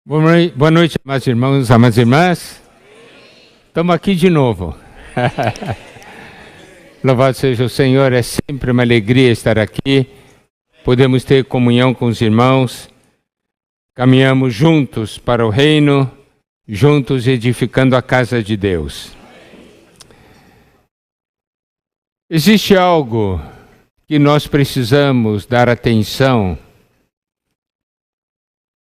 Boa noite, amados irmãos, amadas irmãs. Estamos aqui de novo. Louvado seja o Senhor, é sempre uma alegria estar aqui. Podemos ter comunhão com os irmãos. Caminhamos juntos para o reino, juntos edificando a casa de Deus. Existe algo que nós precisamos dar atenção.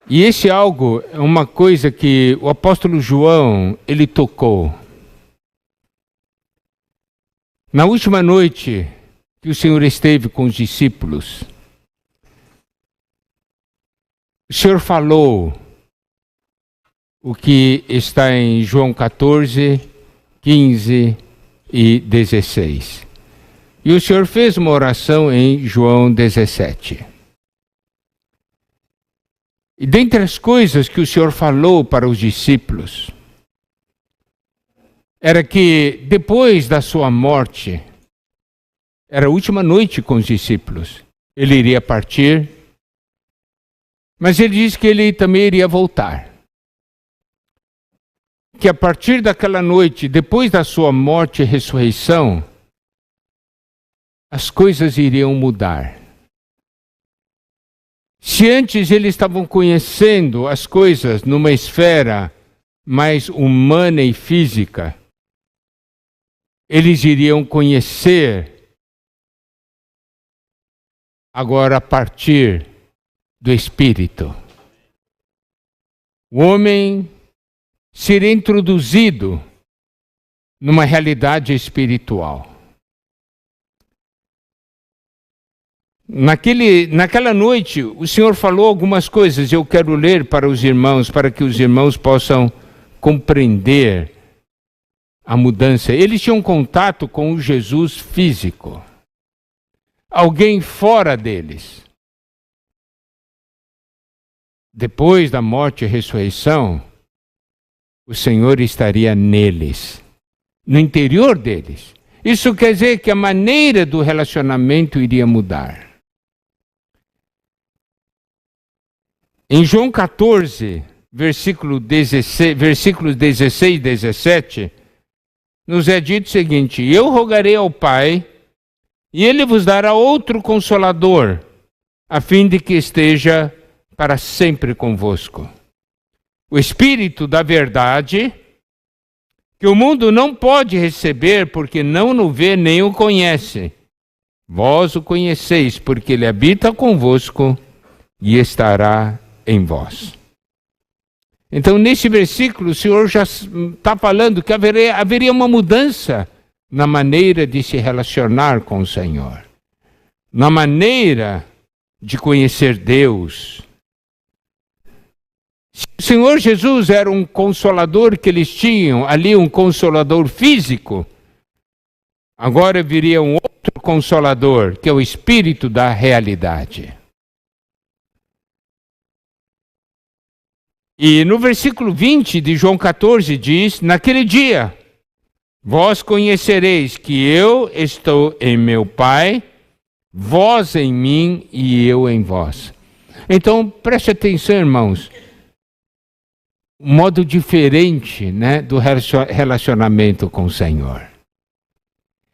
E esse algo é uma coisa que o apóstolo João, ele tocou. Na última noite que o Senhor esteve com os discípulos, o Senhor falou o que está em João 14, 15 e 16. E o Senhor fez uma oração em João 17. E dentre as coisas que o Senhor falou para os discípulos, era que depois da sua morte, era a última noite com os discípulos, ele iria partir, mas ele disse que ele também iria voltar. Que a partir daquela noite, depois da sua morte e ressurreição, as coisas iriam mudar. Se antes eles estavam conhecendo as coisas numa esfera mais humana e física, eles iriam conhecer agora a partir do Espírito. O homem seria introduzido numa realidade espiritual. Naquela noite, o Senhor falou algumas coisas, eu quero ler para os irmãos, para que os irmãos possam compreender a mudança. Eles tinham contato com o Jesus físico, alguém fora deles. Depois da morte e ressurreição, o Senhor estaria neles, no interior deles. Isso quer dizer que a maneira do relacionamento iria mudar. Em João 14, versículos 16 e 17, nos é dito o seguinte: eu rogarei ao Pai, e Ele vos dará outro Consolador, a fim de que esteja para sempre convosco. O Espírito da verdade, que o mundo não pode receber, porque não o vê nem o conhece. Vós o conheceis, porque Ele habita convosco e estará em vós. Então, nesse versículo, o Senhor já está falando que haveria uma mudança na maneira de se relacionar com o Senhor, na maneira de conhecer Deus. Se o Senhor Jesus era um consolador que eles tinham ali, um consolador físico, agora viria um outro consolador, que é o Espírito da realidade. E no versículo 20 de João 14 diz: naquele dia, vós conhecereis que eu estou em meu Pai, vós em mim e eu em vós. Então, preste atenção, irmãos. Um modo diferente, do relacionamento com o Senhor.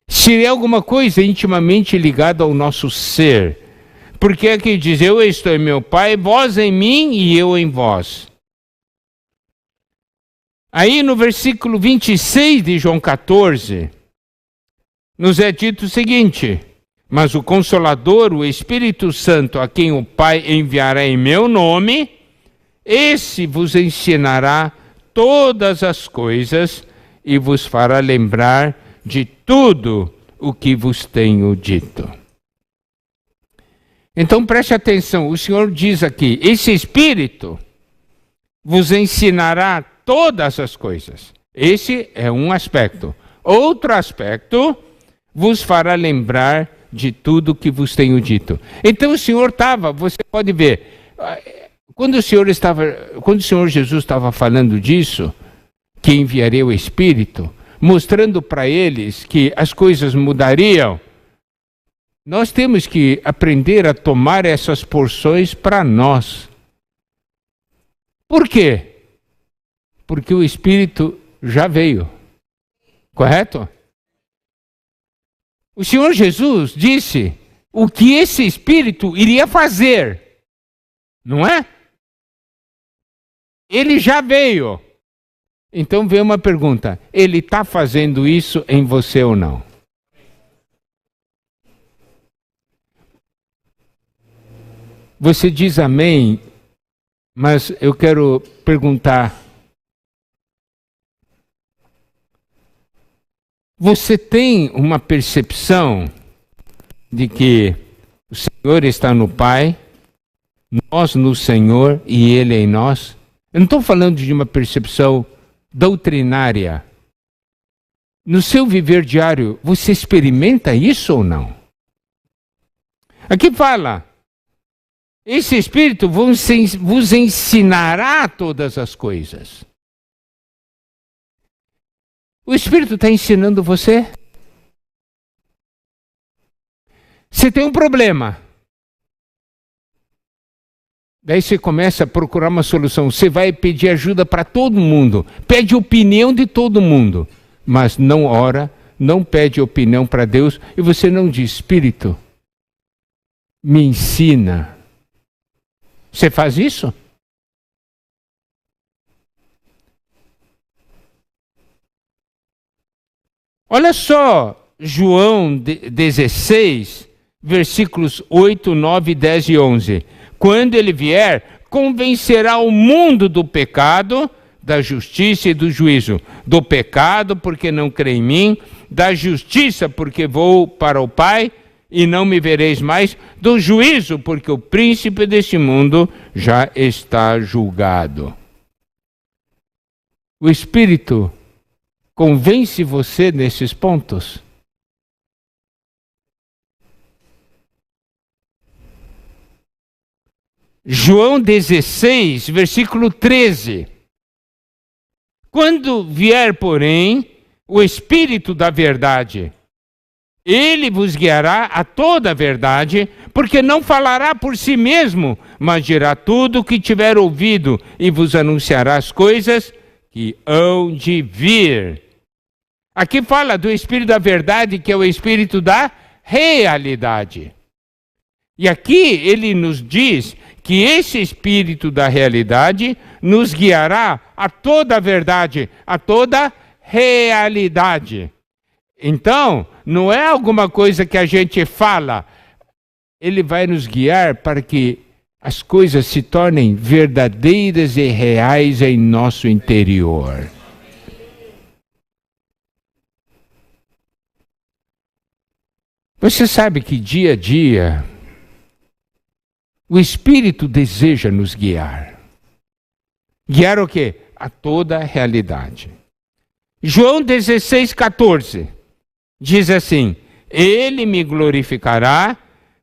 Seria alguma coisa intimamente ligada ao nosso ser. Porque aqui diz: eu estou em meu Pai, vós em mim e eu em vós. Aí no versículo 26 de João 14, nos é dito o seguinte: mas o Consolador, o Espírito Santo, a quem o Pai enviará em meu nome, esse vos ensinará todas as coisas e vos fará lembrar de tudo o que vos tenho dito. Então preste atenção, o Senhor diz aqui: esse Espírito vos ensinará todas as coisas. Esse é um aspecto. Outro aspecto, vos fará lembrar de tudo que vos tenho dito. Então o Senhor você pode ver, quando o Senhor Jesus estava falando disso, que enviaria o Espírito, mostrando para eles que as coisas mudariam, nós temos que aprender a tomar essas porções para nós. Por quê? Porque o Espírito já veio. Correto? O Senhor Jesus disse o que esse Espírito iria fazer. Não é? Ele já veio. Então vem uma pergunta: ele está fazendo isso em você ou não? Você diz amém, mas eu quero perguntar: você tem uma percepção de que o Senhor está no Pai, nós no Senhor e Ele em nós? Eu não estou falando de uma percepção doutrinária. No seu viver diário, você experimenta isso ou não? Aqui fala: esse Espírito vos ensinará todas as coisas. O Espírito está ensinando você? Você tem um problema. Daí você começa a procurar uma solução. Você vai pedir ajuda para todo mundo. Pede opinião de todo mundo. Mas não ora, não pede opinião para Deus. E você não diz: Espírito, me ensina. Você faz isso? Olha só, João 16, versículos 8, 9, 10 e 11. Quando ele vier, convencerá o mundo do pecado, da justiça e do juízo. Do pecado, porque não crê em mim. Da justiça, porque vou para o Pai e não me vereis mais. Do juízo, porque o príncipe deste mundo já está julgado. O Espírito convence você nesses pontos? João 16, versículo 13. Quando vier, porém, o Espírito da verdade, ele vos guiará a toda a verdade, porque não falará por si mesmo, mas dirá tudo o que tiver ouvido e vos anunciará as coisas que hão de vir. Aqui fala do Espírito da verdade, que é o Espírito da realidade. E aqui ele nos diz que esse Espírito da realidade nos guiará a toda a verdade, a toda realidade. Então, não é alguma coisa que a gente fala. Ele vai nos guiar para que as coisas se tornem verdadeiras e reais em nosso interior. Você sabe que dia a dia o Espírito deseja nos guiar. Guiar o quê? A toda a realidade. João 16, 14 diz assim: ele me glorificará,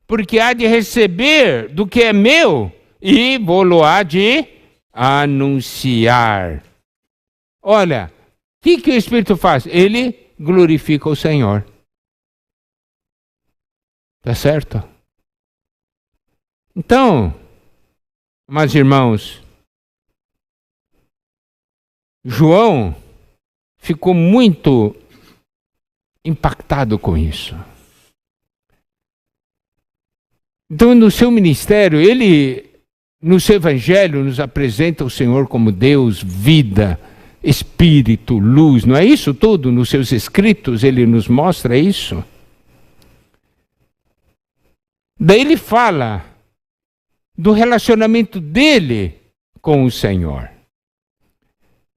porque há de receber do que é meu e vou-lo-á de anunciar. Olha, o que o Espírito faz? Ele glorifica o Senhor. Tá certo? Então, meus irmãos, João ficou muito impactado com isso. Então, no seu ministério, ele, no seu evangelho, nos apresenta o Senhor como Deus, vida, Espírito, luz. Não é isso tudo? Nos seus escritos, ele nos mostra isso. Daí ele fala do relacionamento dele com o Senhor.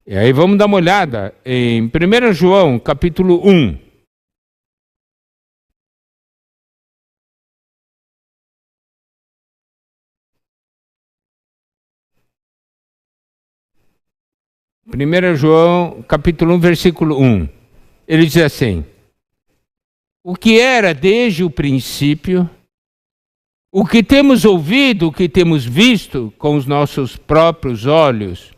E aí vamos dar uma olhada em 1 João, capítulo 1. Primeira João, capítulo 1, versículo 1. Ele diz assim: o que era desde o princípio, o que temos ouvido, o que temos visto com os nossos próprios olhos,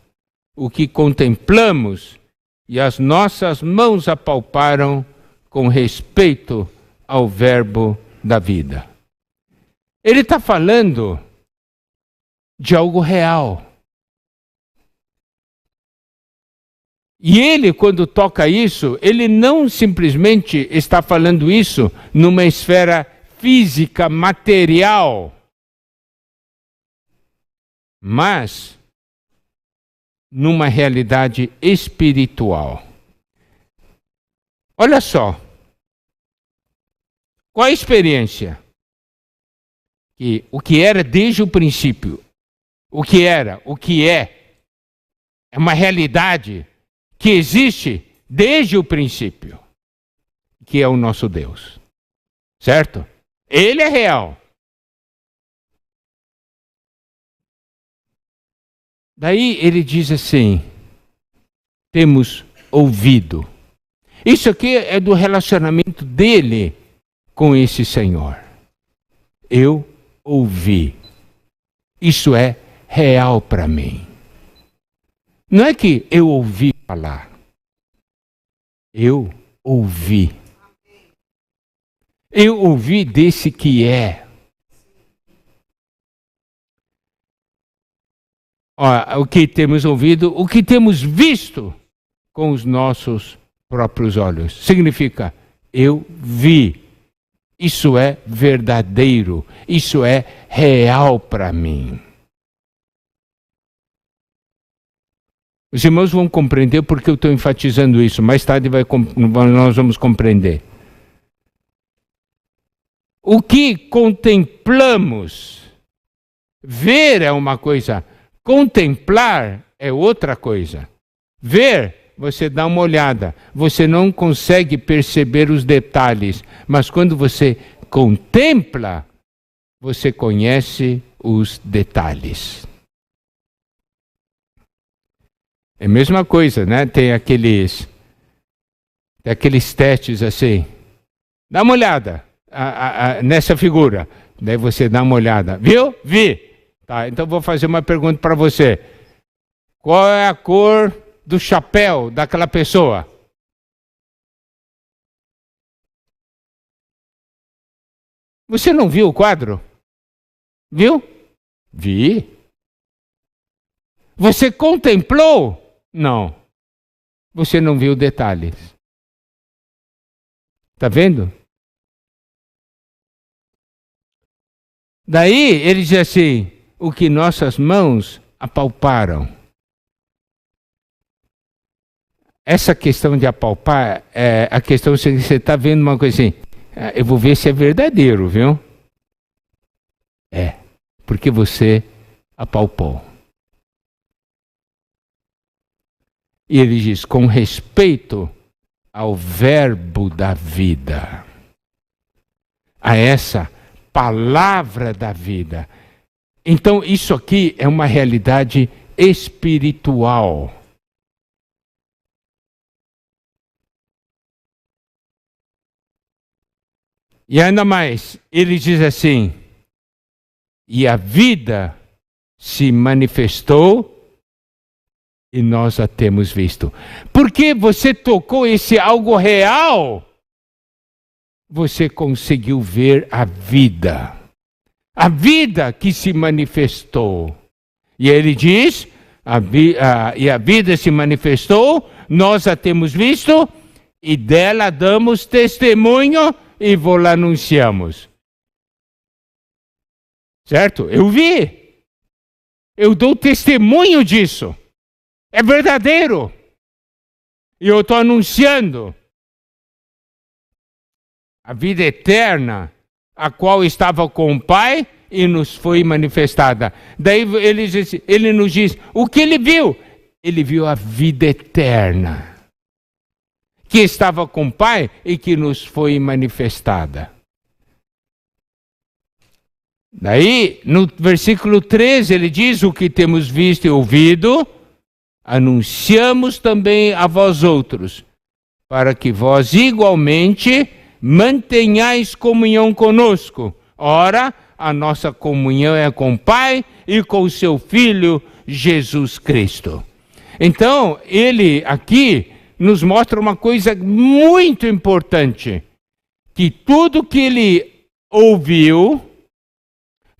o que contemplamos e as nossas mãos apalparam com respeito ao verbo da vida. Ele está falando de algo real. E ele, quando toca isso, ele não simplesmente está falando isso numa esfera física, material, mas numa realidade espiritual. Olha só. Qual a experiência? Que o que era desde o princípio, o que é uma realidade que existe desde o princípio, que é o nosso Deus. Certo? Ele é real. Daí ele diz assim: temos ouvido. Isso aqui é do relacionamento dele com esse Senhor. Eu ouvi. Isso é real para mim. Não é que eu ouvi falar. Eu ouvi. Eu ouvi desse que é. O que temos ouvido, o que temos visto com os nossos próprios olhos. Significa, eu vi. Isso é verdadeiro. Isso é real para mim. Os irmãos vão compreender porque eu estou enfatizando isso. Mais tarde nós vamos compreender. O que contemplamos, ver é uma coisa, contemplar é outra coisa. Ver, você dá uma olhada, você não consegue perceber os detalhes, mas quando você contempla, você conhece os detalhes. É a mesma coisa, né? Tem aqueles testes assim. Dá uma olhada nessa figura. Daí você dá uma olhada. Viu? Vi. Tá, então vou fazer uma pergunta para você. Qual é a cor do chapéu daquela pessoa? Você não viu o quadro? Viu? Vi. Você contemplou? Não. Você não viu detalhes. Está vendo? Daí ele diz assim: o que nossas mãos apalparam. Essa questão de apalpar é a questão que você está vendo uma coisa assim. Eu vou ver se é verdadeiro, viu? É, porque você apalpou. E ele diz, com respeito ao verbo da vida, a essa palavra da vida. Então, isso aqui é uma realidade espiritual. E ainda mais, ele diz assim, e a vida se manifestou e nós a temos visto. Porque você tocou esse algo real, você conseguiu ver a vida. A vida que se manifestou. E ele diz, e a vida se manifestou, nós a temos visto, e dela damos testemunho e vou-la anunciamos. Certo? Eu vi. Eu dou testemunho disso. É verdadeiro. E eu estou anunciando a vida eterna, a qual estava com o Pai e nos foi manifestada. Daí ele nos diz, o que ele viu? Ele viu a vida eterna, que estava com o Pai e que nos foi manifestada. Daí, no versículo 13, ele diz, o que temos visto e ouvido, anunciamos também a vós outros, para que vós igualmente mantenhais comunhão conosco. Ora, a nossa comunhão é com o Pai e com o seu Filho, Jesus Cristo. Então, ele aqui nos mostra uma coisa muito importante, que tudo que ele ouviu,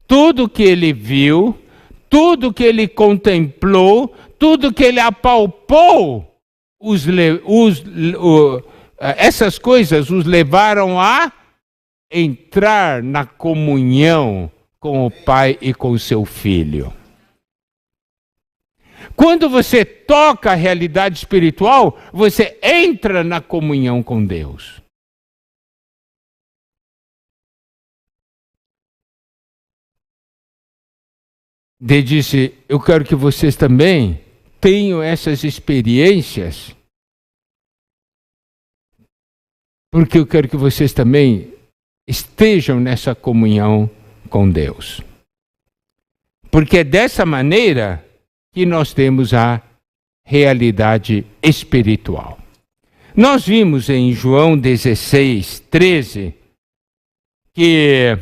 tudo que ele viu, tudo que ele contemplou, tudo que ele apalpou, essas coisas os levaram a entrar na comunhão com o Pai e com o seu Filho. Quando você toca a realidade espiritual, você entra na comunhão com Deus. Deus disse, eu quero que vocês também tenham essas experiências, porque eu quero que vocês também estejam nessa comunhão com Deus. Porque é dessa maneira que nós temos a realidade espiritual. Nós vimos em João 16, 13, que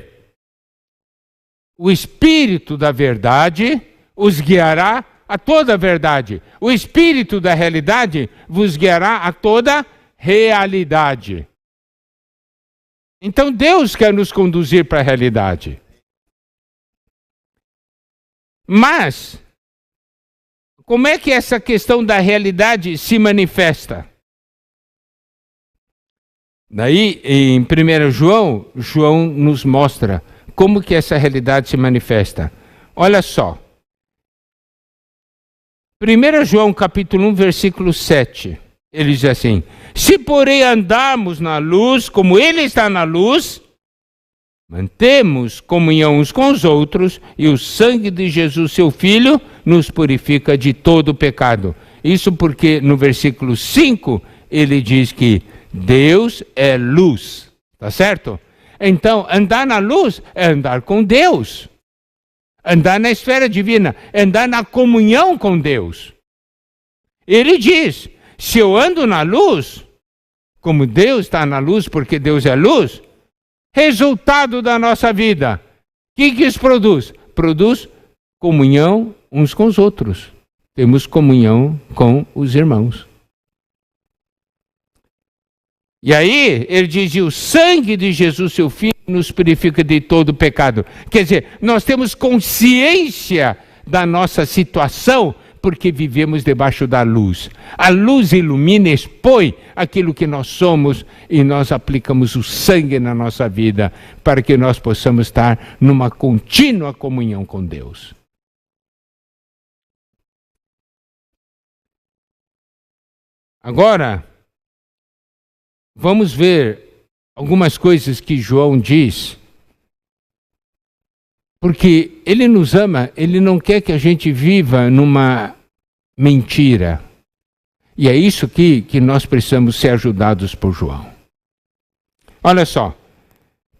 o Espírito da verdade os guiará a toda a verdade. O Espírito da realidade vos guiará a toda realidade. Então Deus quer nos conduzir para a realidade. Mas, como é que essa questão da realidade se manifesta? Daí, em 1 João, João nos mostra como que essa realidade se manifesta. Olha só. 1 João capítulo 1, versículo 7. Ele diz assim, se porém andarmos na luz, como Ele está na luz, mantemos comunhão uns com os outros, e o sangue de Jesus, seu Filho, nos purifica de todo o pecado. Isso porque no versículo 5, ele diz que Deus é luz. Tá certo? Então, andar na luz é andar com Deus. Andar na esfera divina, é andar na comunhão com Deus. Ele diz, se eu ando na luz, como Deus está na luz, porque Deus é luz, resultado da nossa vida, o que isso produz? Produz comunhão uns com os outros. Temos comunhão com os irmãos. E aí, ele diz, o sangue de Jesus, seu Filho, nos purifica de todo pecado. Quer dizer, nós temos consciência da nossa situação, porque vivemos debaixo da luz. A luz ilumina, expõe aquilo que nós somos, e nós aplicamos o sangue na nossa vida, para que nós possamos estar numa contínua comunhão com Deus. Agora, vamos ver algumas coisas que João diz, porque ele nos ama, ele não quer que a gente viva numa mentira. E é isso que nós precisamos ser ajudados por João. Olha só,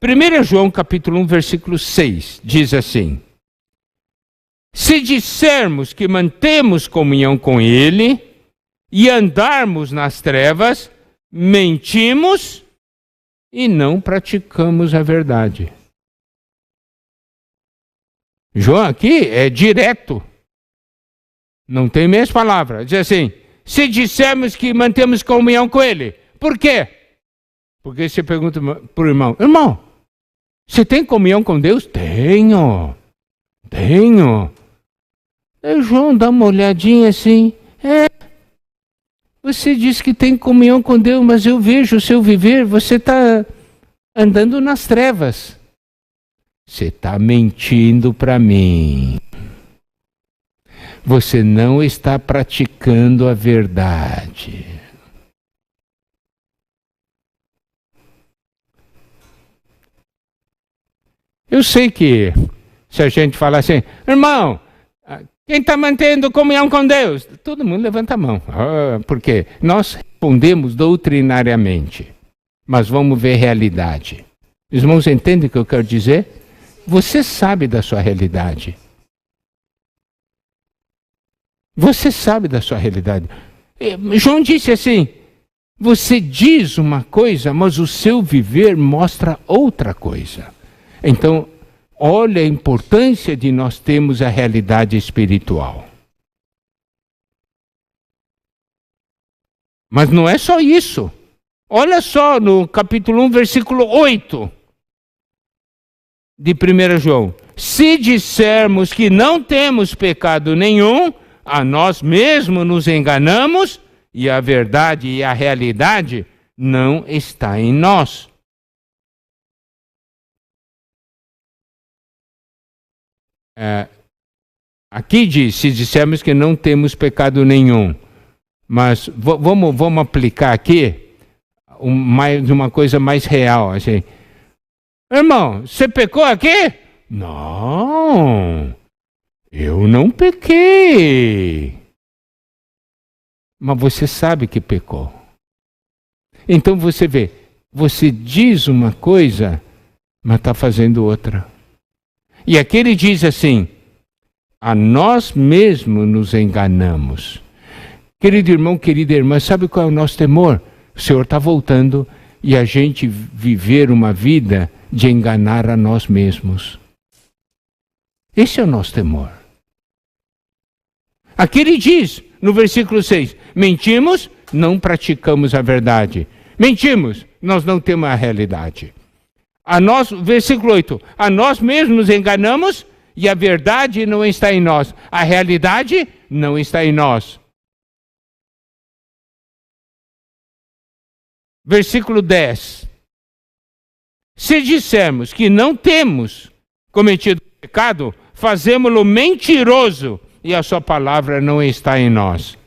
1 João capítulo 1, versículo 6, diz assim, se dissermos que mantemos comunhão com Ele e andarmos nas trevas, mentimos e não praticamos a verdade. João aqui é direto. Não tem meias palavras. Diz assim, se dissermos que mantemos comunhão com Ele. Por quê? Porque você pergunta para o irmão, irmão, você tem comunhão com Deus? Tenho. Aí João dá uma olhadinha assim, você diz que tem comunhão com Deus, mas eu vejo o seu viver, você está andando nas trevas. Você está mentindo para mim. Você não está praticando a verdade. Eu sei que se a gente falar assim, irmão, quem está mantendo comunhão com Deus? Todo mundo levanta a mão. Porque nós respondemos doutrinariamente. Mas vamos ver realidade. Os irmãos entendem o que eu quero dizer? Você sabe da sua realidade. Você sabe da sua realidade. João disse assim, você diz uma coisa, mas o seu viver mostra outra coisa. Então, olha a importância de nós termos a realidade espiritual. Mas não é só isso. Olha só no capítulo 1, versículo 8 de 1 João. Se dissermos que não temos pecado nenhum, a nós mesmos nos enganamos e a verdade e a realidade não está em nós. Aqui diz, se dissermos que não temos pecado nenhum, mas vamos aplicar aqui uma coisa mais real, assim. Irmão, você pecou aqui? Não, eu não pequei. Mas você sabe que pecou. Então você vê, você diz uma coisa, mas está fazendo outra. E aqui ele diz assim, a nós mesmos nos enganamos. Querido irmão, querida irmã, sabe qual é o nosso temor? O Senhor está voltando e a gente viver uma vida de enganar a nós mesmos. Esse é o nosso temor. Aqui ele diz, no versículo 6, mentimos, não praticamos a verdade. Mentimos, nós não temos a realidade. Versículo 8, a nós mesmos nos enganamos e a verdade não está em nós. A realidade não está em nós. Versículo 10. Se dissermos que não temos cometido pecado, fazemo-lo mentiroso e a sua palavra não está em nós.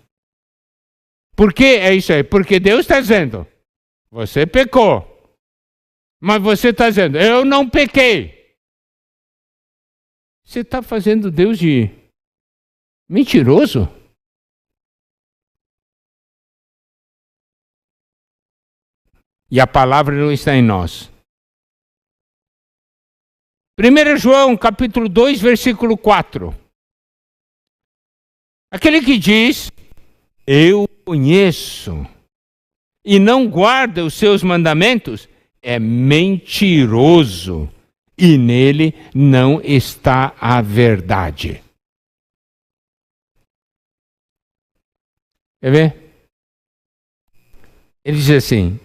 Por que é isso aí? Porque Deus está dizendo, você pecou. Mas você está dizendo, eu não pequei. Você está fazendo Deus de mentiroso? E a palavra não está em nós. 1 João, capítulo 2, versículo 4. Aquele que diz, eu conheço, e não guarda os seus mandamentos, é mentiroso, e nele não está a verdade. Quer ver? Ele diz assim,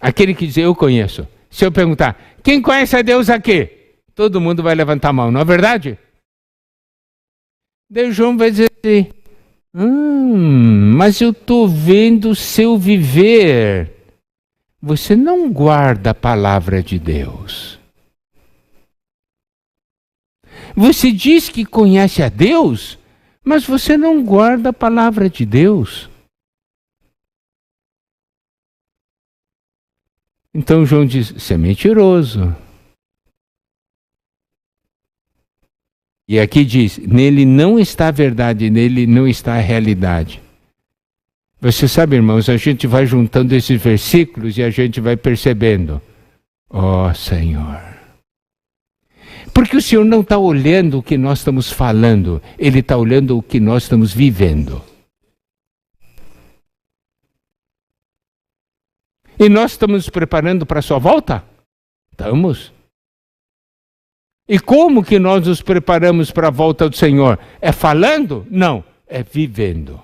aquele que diz, eu conheço. Se eu perguntar, quem conhece a Deus aqui? Todo mundo vai levantar a mão, não é verdade? Daí João vai dizer assim, mas eu estou vendo o seu viver. Você não guarda a palavra de Deus. Você diz que conhece a Deus, mas você não guarda a palavra de Deus. Então João diz, você é mentiroso. E aqui diz, nele não está a verdade, nele não está a realidade. Você sabe, irmãos, a gente vai juntando esses versículos e a gente vai percebendo. Ó Senhor. Porque o Senhor não está olhando o que nós estamos falando, Ele está olhando o que nós estamos vivendo. E nós estamos nos preparando para a sua volta? Estamos. E como que nós nos preparamos para a volta do Senhor? É falando? Não, é vivendo.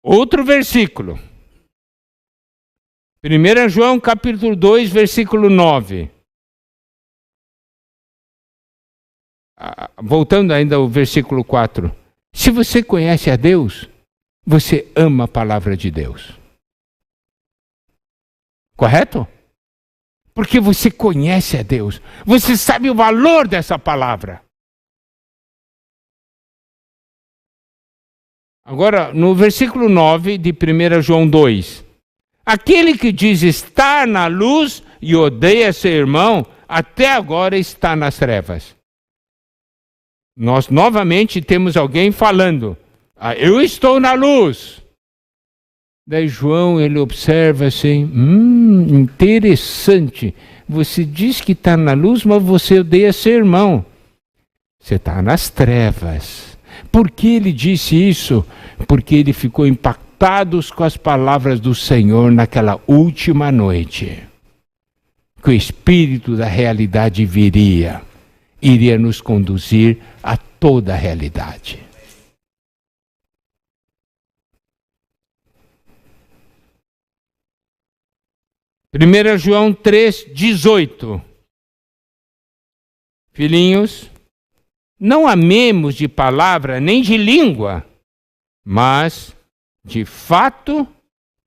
Outro versículo. 1 João capítulo 2, versículo 9. Voltando ainda ao versículo 4. Se você conhece a Deus, você ama a palavra de Deus. Correto? Porque você conhece a Deus. Você sabe o valor dessa palavra. Agora, no versículo 9 de 1 João 2. Aquele que diz estar na luz e odeia seu irmão, até agora está nas trevas. Nós novamente temos alguém falando, eu estou na luz. Daí João, ele observa assim, interessante, você diz que está na luz, mas você odeia seu irmão. Você está nas trevas. Por que ele disse isso? Porque ele ficou impactado com as palavras do Senhor naquela última noite. Que o Espírito da realidade iria nos conduzir a toda a realidade. Primeira João 3, 18. Filhinhos, Não amemos de palavra nem de língua, mas de fato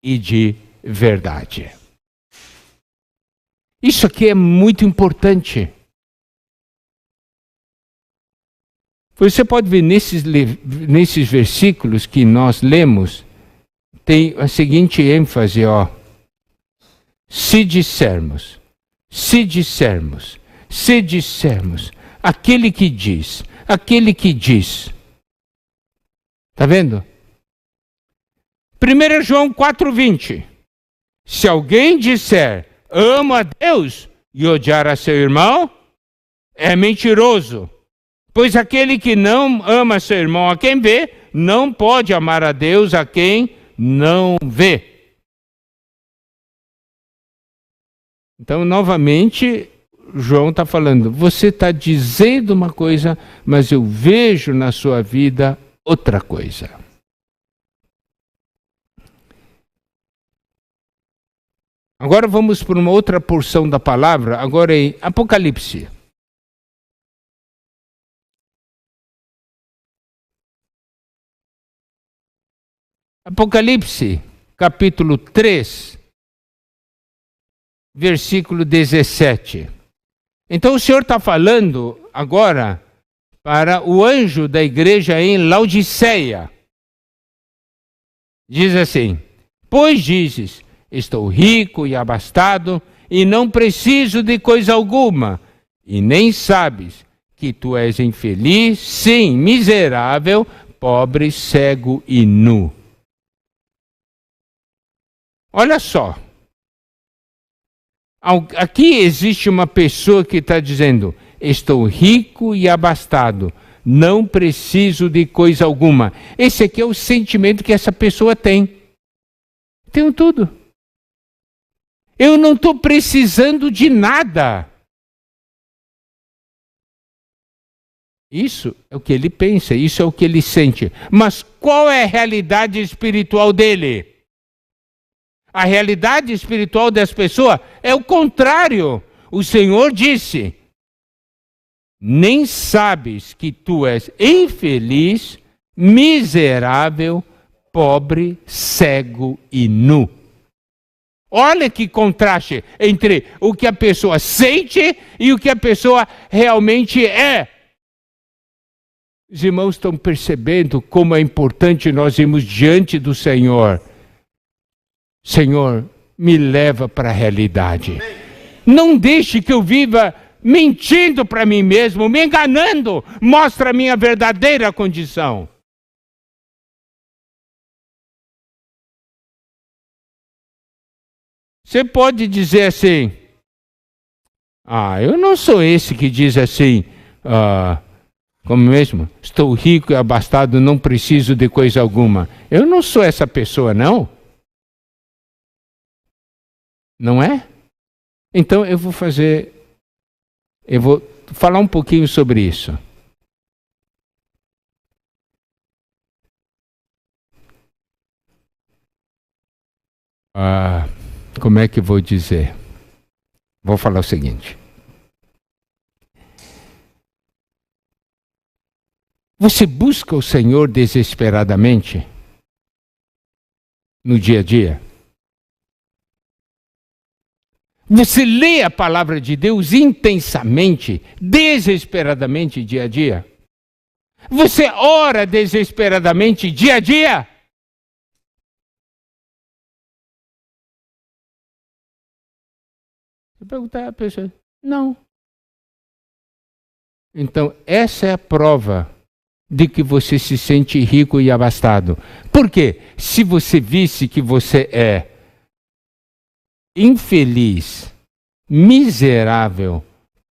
e de verdade. Isso aqui é muito importante. Você pode ver nesses versículos que nós lemos, tem a seguinte ênfase, ó. Se dissermos, aquele que diz. Está vendo? 1 João 4,20. Se alguém disser, amo a Deus e odiar a seu irmão, é mentiroso. Pois aquele que não ama seu irmão a quem vê, não pode amar a Deus a quem não vê. Então, novamente, João está falando, você está dizendo uma coisa, mas eu vejo na sua vida outra coisa. Agora vamos para uma outra porção da palavra, agora em Apocalipse. Apocalipse, capítulo 3, versículo 17. Então o Senhor está falando agora para o anjo da igreja em Laodiceia. Diz assim, pois dizes, estou rico e abastado e não preciso de coisa alguma, e nem sabes que tu és infeliz, sim, miserável, pobre, cego e nu. Olha só, aqui existe uma pessoa que está dizendo, estou rico e abastado, não preciso de coisa alguma. Esse aqui é o sentimento que essa pessoa tem. Tenho tudo. Eu não estou precisando de nada. Isso é o que ele pensa, isso é o que ele sente. Mas qual é a realidade espiritual dele? A realidade espiritual dessa pessoa é o contrário. O Senhor disse, nem sabes que tu és infeliz, miserável, pobre, cego e nu. Olha que contraste entre o que a pessoa sente e o que a pessoa realmente é. Os irmãos estão percebendo como é importante nós irmos diante do Senhor. Senhor, me leva para a realidade. Não deixe que eu viva mentindo para mim mesmo, me enganando. Mostra a minha verdadeira condição. Você pode dizer assim, eu não sou esse que diz assim, como mesmo, estou rico e abastado, não preciso de coisa alguma. Eu não sou essa pessoa, não. Não é? Então eu vou falar um pouquinho sobre isso. Como é que vou dizer? Vou falar o seguinte. Você busca o Senhor desesperadamente no dia a dia? Você lê a palavra de Deus intensamente, desesperadamente dia a dia? Você ora desesperadamente dia a dia? Se perguntar a pessoa, não. Então, essa é a prova de que você se sente rico e abastado. Por quê? Se você visse que você é infeliz, miserável,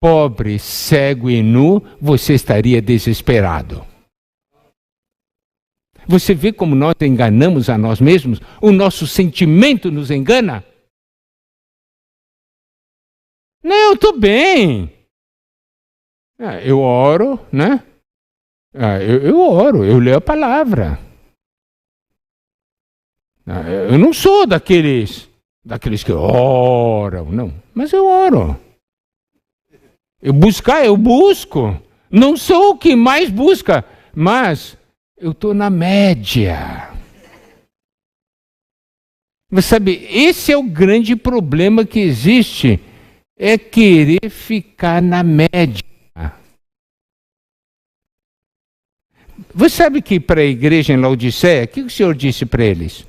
pobre, cego e nu, você estaria desesperado. Você vê como nós enganamos a nós mesmos? O nosso sentimento nos engana? Não, eu estou bem. Eu oro, né? Eu oro, eu leio a palavra. Eu não sou daqueles que oram, não. Mas eu oro. Eu busco. Não sou o que mais busca, mas eu estou na média. Mas sabe, esse é o grande problema que existe, é querer ficar na média. Você sabe que para a igreja em Laodiceia, o que o Senhor disse para eles?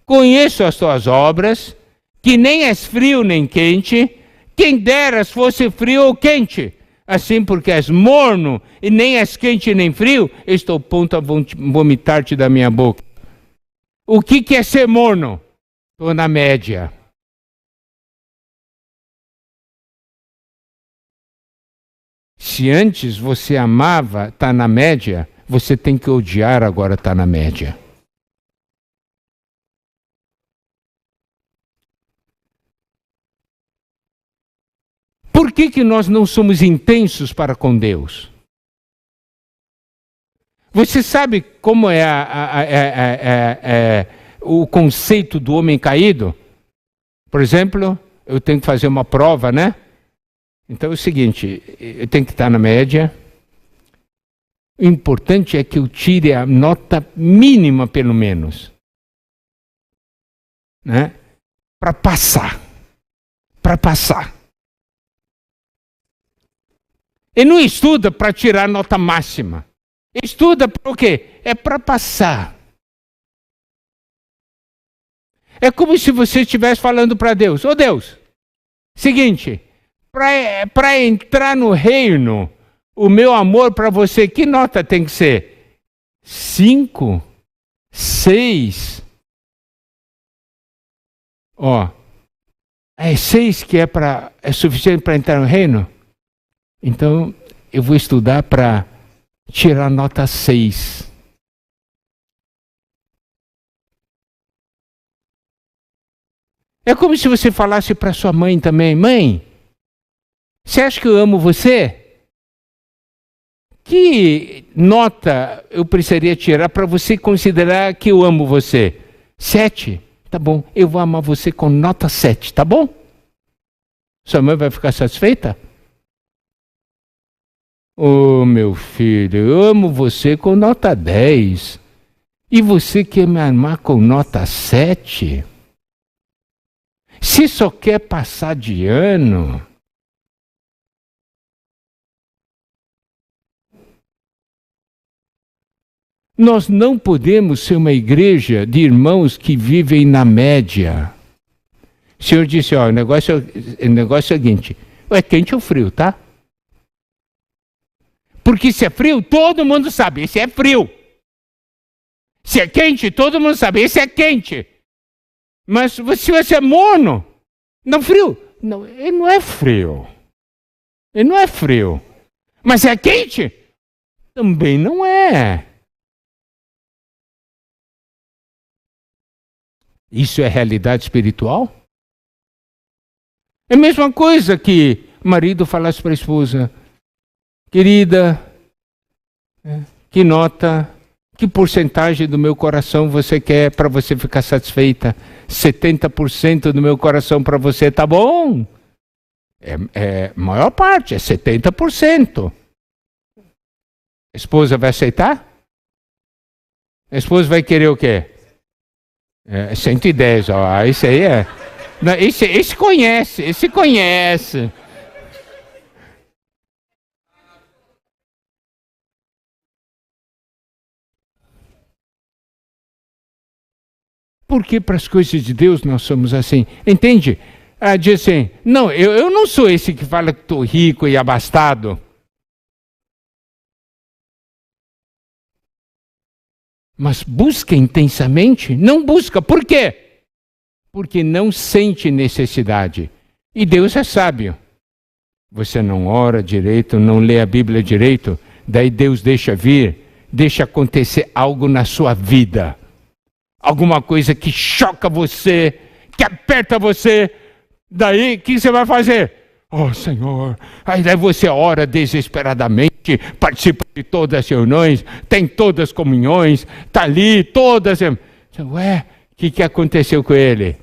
Conheço as tuas obras, que nem és frio nem quente, quem deras fosse frio ou quente. Assim, porque és morno e nem és quente nem frio, estou pronto a vomitar-te da minha boca. O que é ser morno? Estou na média. Se antes você amava, está na média, você tem que odiar agora está na média. Por que nós não somos intensos para com Deus? Você sabe como é o conceito do homem caído? Por exemplo, eu tenho que fazer uma prova, né? Então é o seguinte, eu tenho que estar na média. O importante é que eu tire a nota mínima, pelo menos. Né? Para passar. Para passar. Ele não estuda para tirar a nota máxima. Estuda para o quê? É para passar. É como se você estivesse falando para Deus. Ô Deus, seguinte, para entrar no reino, o meu amor para você, que nota tem que ser? 5? 6? Ó, é 6 que é suficiente para entrar no reino? Então, eu vou estudar para tirar nota 6. É como se você falasse para sua mãe também: mãe, você acha que eu amo você? Que nota eu precisaria tirar para você considerar que eu amo você? 7? Tá bom, eu vou amar você com nota 7, tá bom? Sua mãe vai ficar satisfeita? Oh, meu filho, eu amo você com nota 10. E você quer me amar com nota 7? Se só quer passar de ano. Nós não podemos ser uma igreja de irmãos que vivem na média. O Senhor disse, ó, o negócio é o seguinte, é quente ou frio, tá? Porque se é frio, todo mundo sabe, esse é frio. Se é quente, todo mundo sabe, esse é quente. Mas se você é morno, não frio. Não, ele não é frio. Ele não é frio. Mas é quente? Também não é. Isso é realidade espiritual? É a mesma coisa que o marido falasse para a esposa: querida, que nota, que porcentagem do meu coração você quer para você ficar satisfeita? 70% do meu coração para você, tá bom? Maior parte, é 70%. A esposa vai aceitar? A esposa vai querer o quê? 110, ó, esse aí é... Não, esse conhece, esse conhece. Porque para as coisas de Deus nós somos assim, entende? Diz assim, não, eu não sou esse que fala que estou rico e abastado. Mas busca intensamente? Não busca, por quê? Porque não sente necessidade. E Deus é sábio. Você não ora direito, não lê a Bíblia direito, daí Deus deixa vir, deixa acontecer algo na sua vida. Alguma coisa que choca você, que aperta você, daí o que você vai fazer? Oh, Senhor, aí daí você ora desesperadamente, participa de todas as reuniões, tem todas as comunhões, está ali, todas... Ué, o que aconteceu com ele?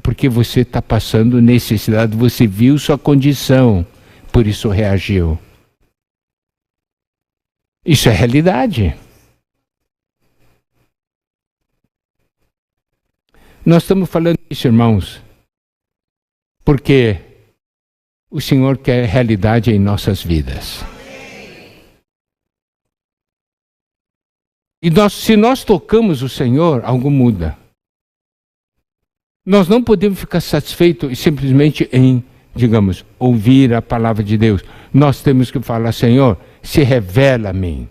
Porque você está passando necessidade, você viu sua condição, por isso reagiu. Isso é realidade. Nós estamos falando isso, irmãos, porque o Senhor quer realidade em nossas vidas. E se nós tocamos o Senhor, algo muda. Nós não podemos ficar satisfeitos simplesmente em, digamos, ouvir a palavra de Deus. Nós temos que falar, Senhor, se revela a mim.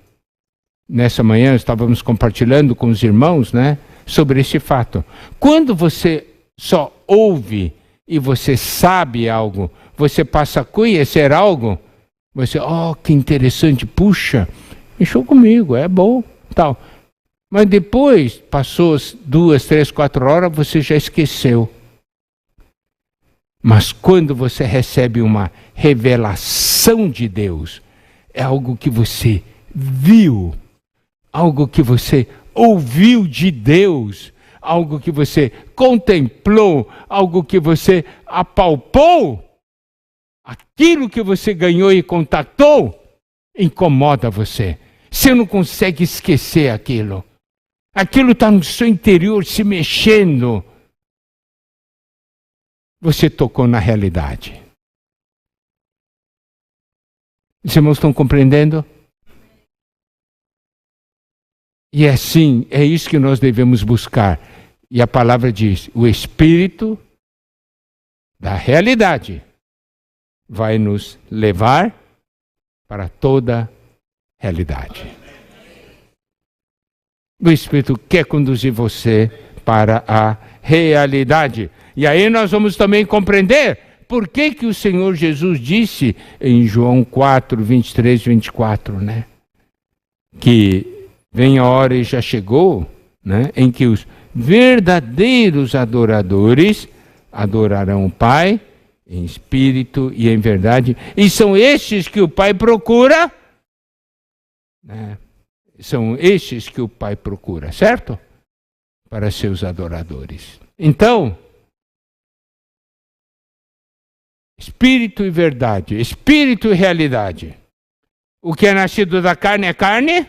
Nessa manhã estávamos compartilhando com os irmãos, né, sobre esse fato. Quando você só ouve e você sabe algo, você passa a conhecer algo, você, que interessante, puxa, mexeu comigo, é bom, tal. Mas depois, passou 2, 3, 4 horas, você já esqueceu. Mas quando você recebe uma revelação de Deus, é algo que você viu, algo que você ouviu de Deus, algo que você contemplou, algo que você apalpou, aquilo que você ganhou e contatou, incomoda você. Você não consegue esquecer aquilo. Aquilo está no seu interior se mexendo. Você tocou na realidade. Os irmãos estão compreendendo? E é assim, é isso que nós devemos buscar. E a palavra diz, o Espírito da realidade vai nos levar para toda realidade. O Espírito quer conduzir você para a realidade. E aí nós vamos também compreender por que o Senhor Jesus disse em João 4, 23, 24, né? Que vem a hora e já chegou, né, em que os verdadeiros adoradores adorarão o Pai em espírito e em verdade. E são estes que o Pai procura, né? São estes que o Pai procura, certo? Para seus adoradores. Então, espírito e verdade, espírito e realidade. O que é nascido da carne é carne,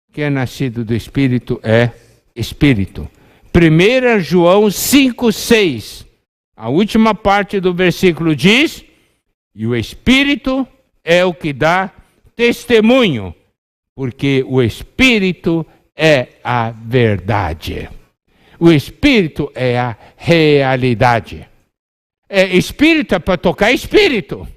o que é nascido do Espírito é Espírito. 1 João 5,6. A última parte do versículo diz, e o Espírito é o que dá testemunho, porque o Espírito é a verdade. O Espírito é a realidade. Espírito é para tocar Espírito.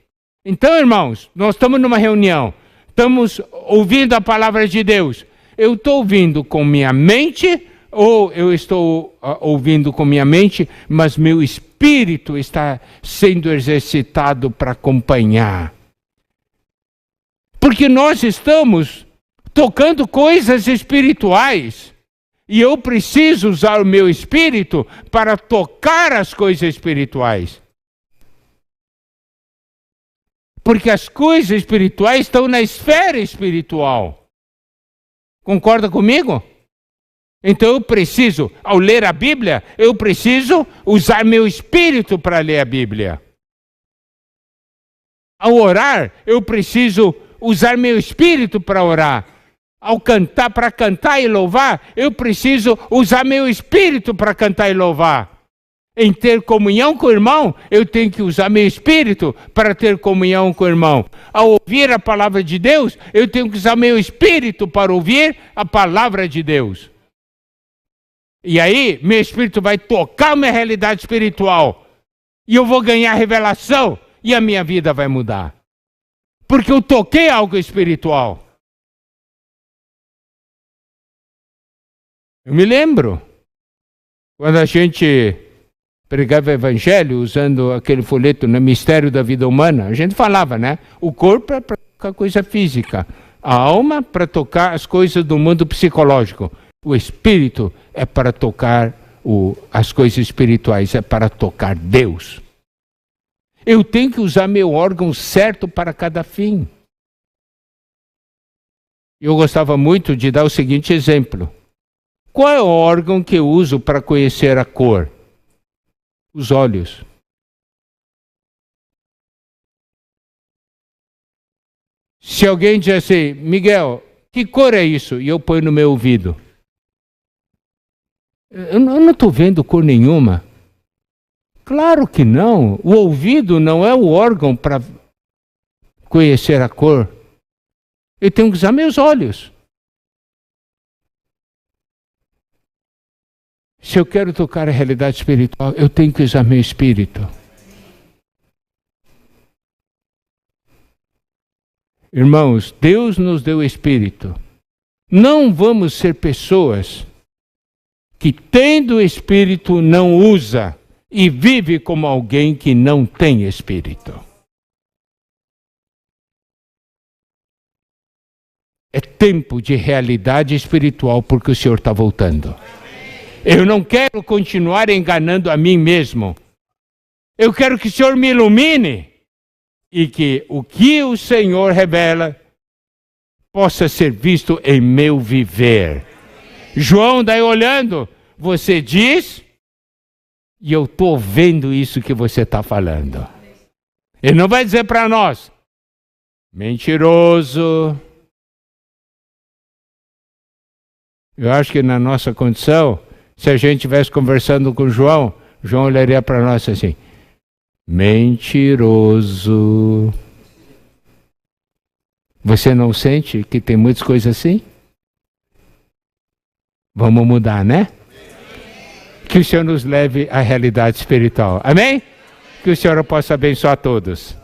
Então, irmãos, nós estamos numa reunião, estamos ouvindo a palavra de Deus. Eu estou ouvindo com minha mente, ou eu estou ouvindo com minha mente, mas meu espírito está sendo exercitado para acompanhar. Porque nós estamos tocando coisas espirituais, e eu preciso usar o meu espírito para tocar as coisas espirituais. Porque as coisas espirituais estão na esfera espiritual. Concorda comigo? Então eu preciso, ao ler a Bíblia, eu preciso usar meu espírito para ler a Bíblia. Ao orar, eu preciso usar meu espírito para orar. Ao cantar, para cantar e louvar, eu preciso usar meu espírito para cantar e louvar. Em ter comunhão com o irmão, eu tenho que usar meu espírito para ter comunhão com o irmão. Ao ouvir a palavra de Deus, eu tenho que usar meu espírito para ouvir a palavra de Deus. E aí, meu espírito vai tocar minha realidade espiritual. E eu vou ganhar revelação e a minha vida vai mudar. Porque eu toquei algo espiritual. Eu me lembro, quando a gente pregava o evangelho usando aquele folheto no Mistério da Vida Humana, a gente falava, né? O corpo é para tocar coisa física, a alma para tocar as coisas do mundo psicológico, o espírito é para tocar as coisas espirituais, é para tocar Deus. Eu tenho que usar meu órgão certo para cada fim. Eu gostava muito de dar o seguinte exemplo. Qual é o órgão que eu uso para conhecer a cor? Os olhos. Se alguém diz assim, Miguel, Que cor é isso? E eu ponho no meu ouvido. Eu não estou vendo cor nenhuma. Claro que não. O ouvido não é o órgão para conhecer a cor. Eu tenho que usar meus olhos. Se eu quero tocar a realidade espiritual, eu tenho que usar meu espírito. Irmãos, Deus nos deu espírito. Não vamos ser pessoas que, tendo espírito, não usa e vive como alguém que não tem espírito. É tempo de realidade espiritual porque o Senhor está voltando. Eu não quero continuar enganando a mim mesmo. Eu quero que o Senhor me ilumine e que o Senhor revela possa ser visto em meu viver. João, daí olhando, você diz, e eu estou vendo isso que você está falando. Ele não vai dizer para nós, mentiroso. Eu acho que na nossa condição, se a gente estivesse conversando com João, João olharia para nós assim, mentiroso. Você não sente que tem muitas coisas assim? Vamos mudar, né? Que o Senhor nos leve à realidade espiritual. Amém? Que o Senhor possa abençoar a todos.